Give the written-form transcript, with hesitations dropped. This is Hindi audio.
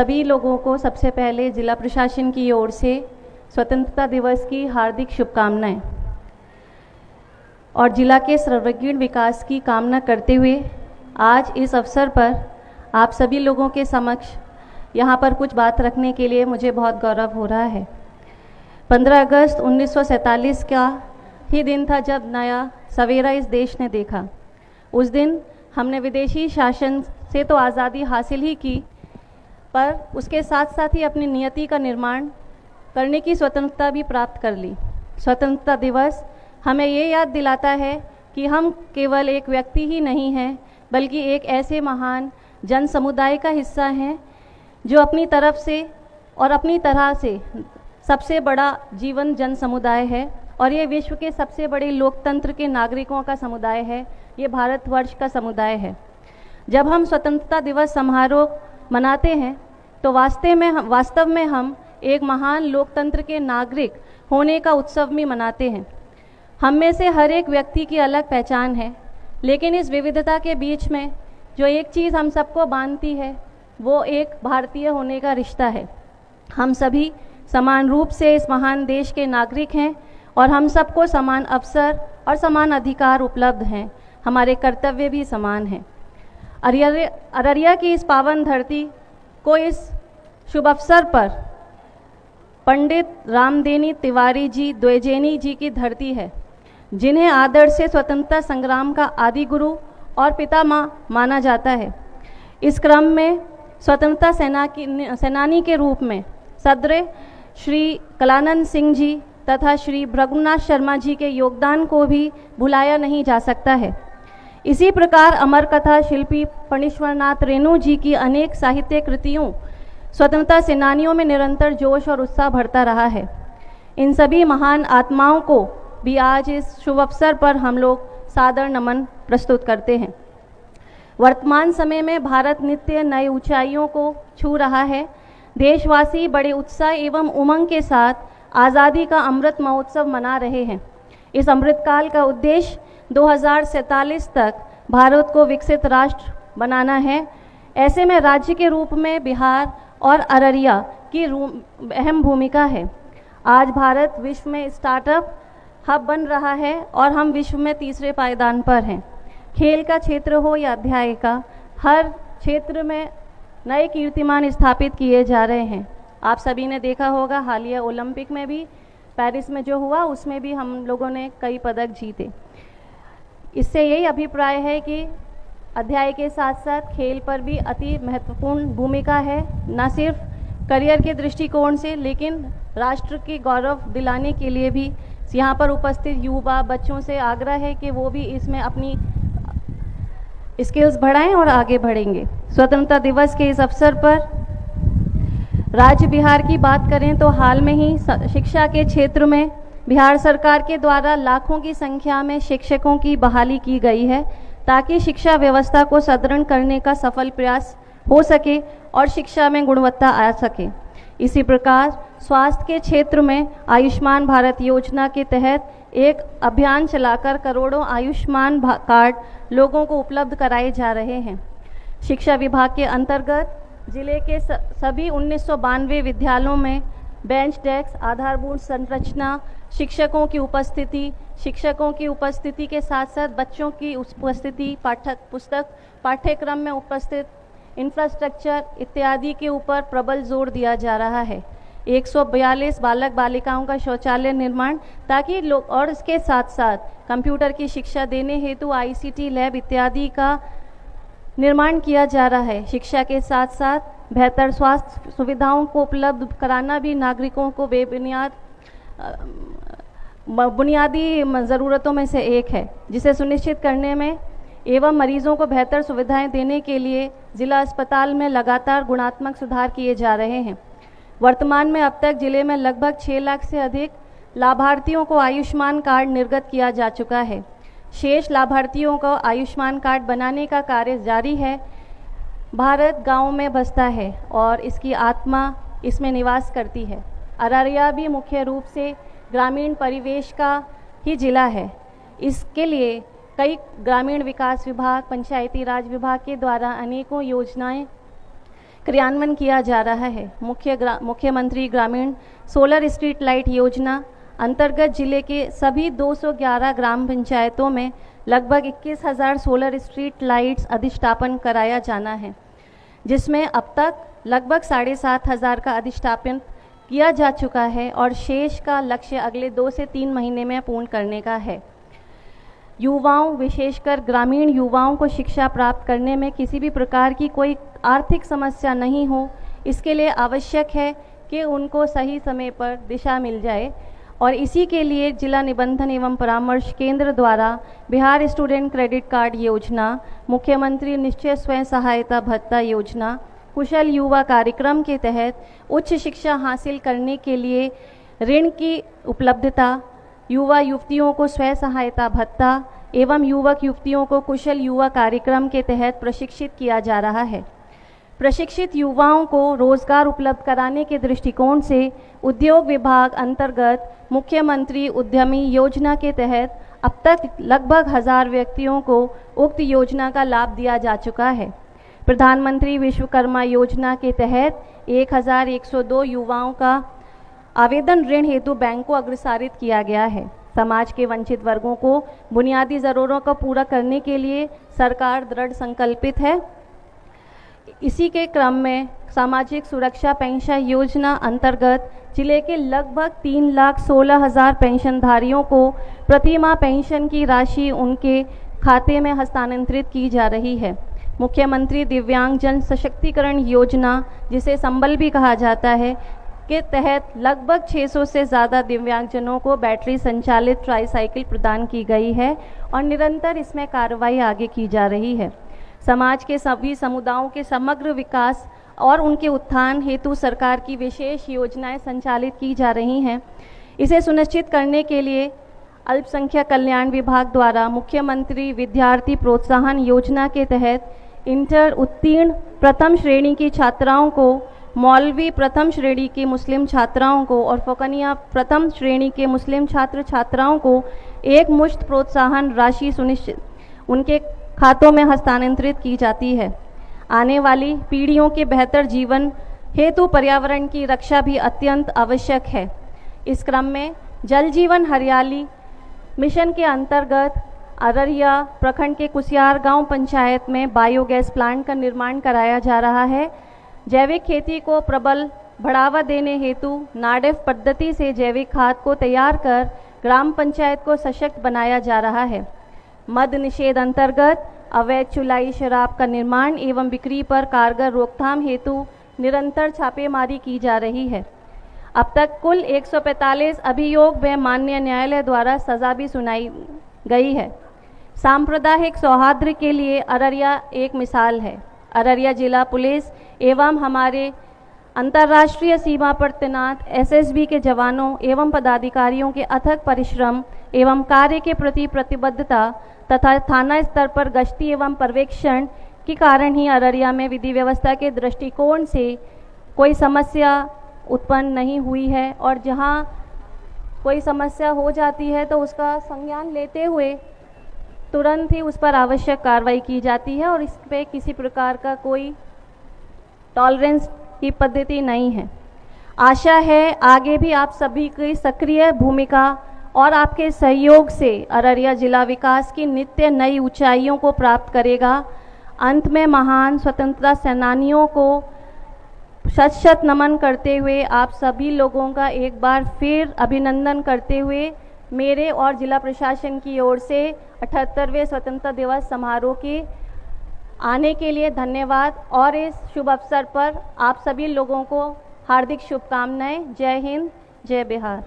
सभी लोगों को सबसे पहले जिला प्रशासन की ओर से स्वतंत्रता दिवस की हार्दिक शुभकामनाएं और जिला के सर्वांगीण विकास की कामना करते हुए आज इस अवसर पर आप सभी लोगों के समक्ष यहाँ पर कुछ बात रखने के लिए मुझे बहुत गौरव हो रहा है। 15 अगस्त 1947 का ही दिन था जब नया सवेरा इस देश ने देखा। उस दिन हमने विदेशी शासन से तो आज़ादी हासिल ही की, पर उसके साथ साथ ही अपनी नियति का निर्माण करने की स्वतंत्रता भी प्राप्त कर ली। स्वतंत्रता दिवस हमें ये याद दिलाता है कि हम केवल एक व्यक्ति ही नहीं हैं, बल्कि एक ऐसे महान जन समुदाय का हिस्सा हैं जो अपनी तरफ से और अपनी तरह से सबसे बड़ा जीवन जन समुदाय है और ये विश्व के सबसे बड़े लोकतंत्र के नागरिकों का समुदाय है। ये भारतवर्ष का समुदाय है। जब हम स्वतंत्रता दिवस समारोह मनाते हैं तो वास्तव में हम एक महान लोकतंत्र के नागरिक होने का उत्सव भी मनाते हैं। हम में से हर एक व्यक्ति की अलग पहचान है, लेकिन इस विविधता के बीच में जो एक चीज़ हम सबको बांधती है वो एक भारतीय होने का रिश्ता है। हम सभी समान रूप से इस महान देश के नागरिक हैं और हम सबको समान अवसर और समान अधिकार उपलब्ध हैं। हमारे कर्तव्य भी समान हैं। अररिया की इस पावन धरती को इस शुभ अवसर पर पंडित रामदेनी तिवारी जी द्विजेनी जी की धरती है, जिन्हें आदर से स्वतंत्रता संग्राम का आदि गुरु और पितामह माना जाता है। इस क्रम में स्वतंत्रता सेनानी के रूप में सद्रे श्री कलानंद सिंह जी तथा श्री भृगुनाथ शर्मा जी के योगदान को भी भुलाया नहीं जा सकता है। इसी प्रकार अमर कथा शिल्पी फणीश्वरनाथ रेणु जी की अनेक साहित्य कृतियों स्वतंत्रता सेनानियों में निरंतर जोश और उत्साह भरता रहा है। इन सभी महान आत्माओं को भी आज इस शुभ अवसर पर हम लोग सादर नमन प्रस्तुत करते हैं। वर्तमान समय में भारत नित्य नई ऊंचाइयों को छू रहा है। देशवासी बड़े उत्साह एवं उमंग के साथ आज़ादी का अमृत महोत्सव मना रहे हैं। इस अमृतकाल का उद्देश्य 2047 तक भारत को विकसित राष्ट्र बनाना है। ऐसे में राज्य के रूप में बिहार और अररिया की अहम भूमिका है। आज भारत विश्व में स्टार्टअप हब बन रहा है और हम विश्व में तीसरे पायदान पर हैं। खेल का क्षेत्र हो या अध्याय का, हर क्षेत्र में नए कीर्तिमान स्थापित किए जा रहे हैं। आप सभी ने देखा होगा हालिया ओलंपिक में भी पेरिस में जो हुआ उसमें भी हम लोगों ने कई पदक जीते। इससे यही अभिप्राय है कि अध्याय के साथ साथ खेल पर भी अति महत्वपूर्ण भूमिका है, न सिर्फ करियर के दृष्टिकोण से लेकिन राष्ट्र की गौरव दिलाने के लिए भी। यहाँ पर उपस्थित युवा बच्चों से आग्रह है कि वो भी इसमें अपनी स्किल्स बढ़ाएं और आगे बढ़ेंगे। स्वतंत्रता दिवस के इस अवसर पर राज्य बिहार की बात करें तो हाल में ही शिक्षा के क्षेत्र में बिहार सरकार के द्वारा लाखों की संख्या में शिक्षकों की बहाली की गई है, ताकि शिक्षा व्यवस्था को सुदृढ़ करने का सफल प्रयास हो सके और शिक्षा में गुणवत्ता आ सके। इसी प्रकार स्वास्थ्य के क्षेत्र में आयुष्मान भारत योजना के तहत एक अभियान चलाकर करोड़ों आयुष्मान कार्ड लोगों को उपलब्ध कराए जा रहे हैं। शिक्षा विभाग के अंतर्गत जिले के सभी 1992 विद्यालयों में बेंच डेस्क, आधारभूत संरचना, शिक्षकों की उपस्थिति के साथ साथ बच्चों की उपस्थिति, पाठ्यक्रम में उपस्थित इंफ्रास्ट्रक्चर इत्यादि के ऊपर प्रबल जोर दिया जा रहा है। 142 बालक बालिकाओं का शौचालय निर्माण, ताकि लोग और इसके साथ साथ कंप्यूटर की शिक्षा देने हेतु ICT लैब इत्यादि का निर्माण किया जा रहा है। शिक्षा के साथ साथ बेहतर स्वास्थ्य सुविधाओं को उपलब्ध कराना भी नागरिकों को बुनियादी ज़रूरतों में से एक है, जिसे सुनिश्चित करने में एवं मरीजों को बेहतर सुविधाएं देने के लिए जिला अस्पताल में लगातार गुणात्मक सुधार किए जा रहे हैं। वर्तमान में अब तक जिले में लगभग 6 लाख से अधिक लाभार्थियों को आयुष्मान कार्ड निर्गत किया जा चुका है। शेष लाभार्थियों को आयुष्मान कार्ड बनाने का कार्य जारी है। भारत गाँव में बसता है और इसकी आत्मा इसमें निवास करती है। अररिया भी मुख्य रूप से ग्रामीण परिवेश का ही जिला है। इसके लिए कई ग्रामीण विकास विभाग, पंचायती राज विभाग के द्वारा अनेकों योजनाएं क्रियान्वयन किया जा रहा है। मुख्यमंत्री ग्रामीण सोलर स्ट्रीट लाइट योजना अंतर्गत जिले के सभी 211 ग्राम पंचायतों में लगभग 21,000 सोलर स्ट्रीट लाइट्स अधिष्ठापन कराया जाना है, जिसमें अब तक लगभग 7,500 का अधिष्ठापन किया जा चुका है और शेष का लक्ष्य अगले 2 से 3 महीने में पूर्ण करने का है। युवाओं, विशेषकर ग्रामीण युवाओं को शिक्षा प्राप्त करने में किसी भी प्रकार की कोई आर्थिक समस्या नहीं हो, इसके लिए आवश्यक है कि उनको सही समय पर दिशा मिल जाए और इसी के लिए जिला निबंधन एवं परामर्श केंद्र द्वारा बिहार स्टूडेंट क्रेडिट कार्ड योजना, मुख्यमंत्री निश्चय स्वयं सहायता भत्ता योजना, कुशल युवा कार्यक्रम के तहत उच्च शिक्षा हासिल करने के लिए ऋण की उपलब्धता, युवा युवतियों को स्वयं सहायता भत्ता एवं युवक युवतियों को कुशल युवा कार्यक्रम के तहत प्रशिक्षित किया जा रहा है। प्रशिक्षित युवाओं को रोजगार उपलब्ध कराने के दृष्टिकोण से उद्योग विभाग अंतर्गत मुख्यमंत्री उद्यमी योजना के तहत अब तक लगभग 1000 व्यक्तियों को उक्त योजना का लाभ दिया जा चुका है। प्रधानमंत्री विश्वकर्मा योजना के तहत 1102 युवाओं का आवेदन ऋण हेतु बैंक को अग्रसारित किया गया है। समाज के वंचित वर्गों को बुनियादी ज़रूरतों को पूरा करने के लिए सरकार दृढ़ संकल्पित है। इसी के क्रम में सामाजिक सुरक्षा पेंशन योजना अंतर्गत जिले के लगभग 3,16,000 पेंशनधारियों को प्रतिमाह पेंशन की राशि उनके खाते में हस्तांतरित की जा रही है। मुख्यमंत्री दिव्यांगजन सशक्तिकरण योजना, जिसे संबल भी कहा जाता है, के तहत लगभग 600 से ज़्यादा दिव्यांगजनों को बैटरी संचालित ट्राईसाइकिल प्रदान की गई है और निरंतर इसमें कार्रवाई आगे की जा रही है। समाज के सभी समुदायों के समग्र विकास और उनके उत्थान हेतु सरकार की विशेष योजनाएं संचालित की जा रही हैं। इसे सुनिश्चित करने के लिए अल्पसंख्यक कल्याण विभाग द्वारा मुख्यमंत्री विद्यार्थी प्रोत्साहन योजना के तहत इंटर उत्तीर्ण प्रथम श्रेणी की छात्राओं को, मौलवी प्रथम श्रेणी की मुस्लिम छात्राओं को और फौकनिया प्रथम श्रेणी के मुस्लिम छात्र छात्राओं को एक मुश्त प्रोत्साहन राशि सुनिश्चित उनके खातों में हस्तांतरित की जाती है। आने वाली पीढ़ियों के बेहतर जीवन हेतु पर्यावरण की रक्षा भी अत्यंत आवश्यक है। इस क्रम में जल जीवन हरियाली मिशन के अंतर्गत अररिया प्रखंड के कुसियार गांव पंचायत में बायोगैस प्लांट का निर्माण कराया जा रहा है। जैविक खेती को प्रबल बढ़ावा देने हेतु नाडेफ पद्धति से जैविक खाद को तैयार कर ग्राम पंचायत को सशक्त बनाया जा रहा है। मद निषेध अंतर्गत अवैध चुलाई शराब का निर्माण एवं बिक्री पर कारगर रोकथाम हेतु निरंतर छापेमारी की जा रही है। अब तक कुल 145 अभियोग में माननीय न्यायालय द्वारा सजा भी सुनाई गई है। सांप्रदायिक सौहार्द के लिए अररिया एक मिसाल है। अररिया जिला पुलिस एवं हमारे अंतर्राष्ट्रीय सीमा पर तैनात एसएसबी के जवानों एवं पदाधिकारियों के अथक परिश्रम एवं कार्य के प्रति प्रतिबद्धता तथा थाना स्तर पर गश्ती एवं पर्यवेक्षण के कारण ही अररिया में विधि व्यवस्था के दृष्टिकोण से कोई समस्या उत्पन्न नहीं हुई है और जहां कोई समस्या हो जाती है तो उसका संज्ञान लेते हुए तुरंत ही उस पर आवश्यक कार्रवाई की जाती है और इस पे किसी प्रकार का कोई टॉलरेंस की पद्धति नहीं है। आशा है आगे भी आप सभी की सक्रिय भूमिका और आपके सहयोग से अररिया जिला विकास की नित्य नई ऊंचाइयों को प्राप्त करेगा। अंत में महान स्वतंत्रता सेनानियों को शत शत नमन करते हुए आप सभी लोगों का एक बार फिर अभिनंदन करते हुए मेरे और जिला प्रशासन की ओर से 78वें स्वतंत्रता दिवस समारोह के आने के लिए धन्यवाद और इस शुभ अवसर पर आप सभी लोगों को हार्दिक शुभकामनाएं। जय हिंद, जय बिहार।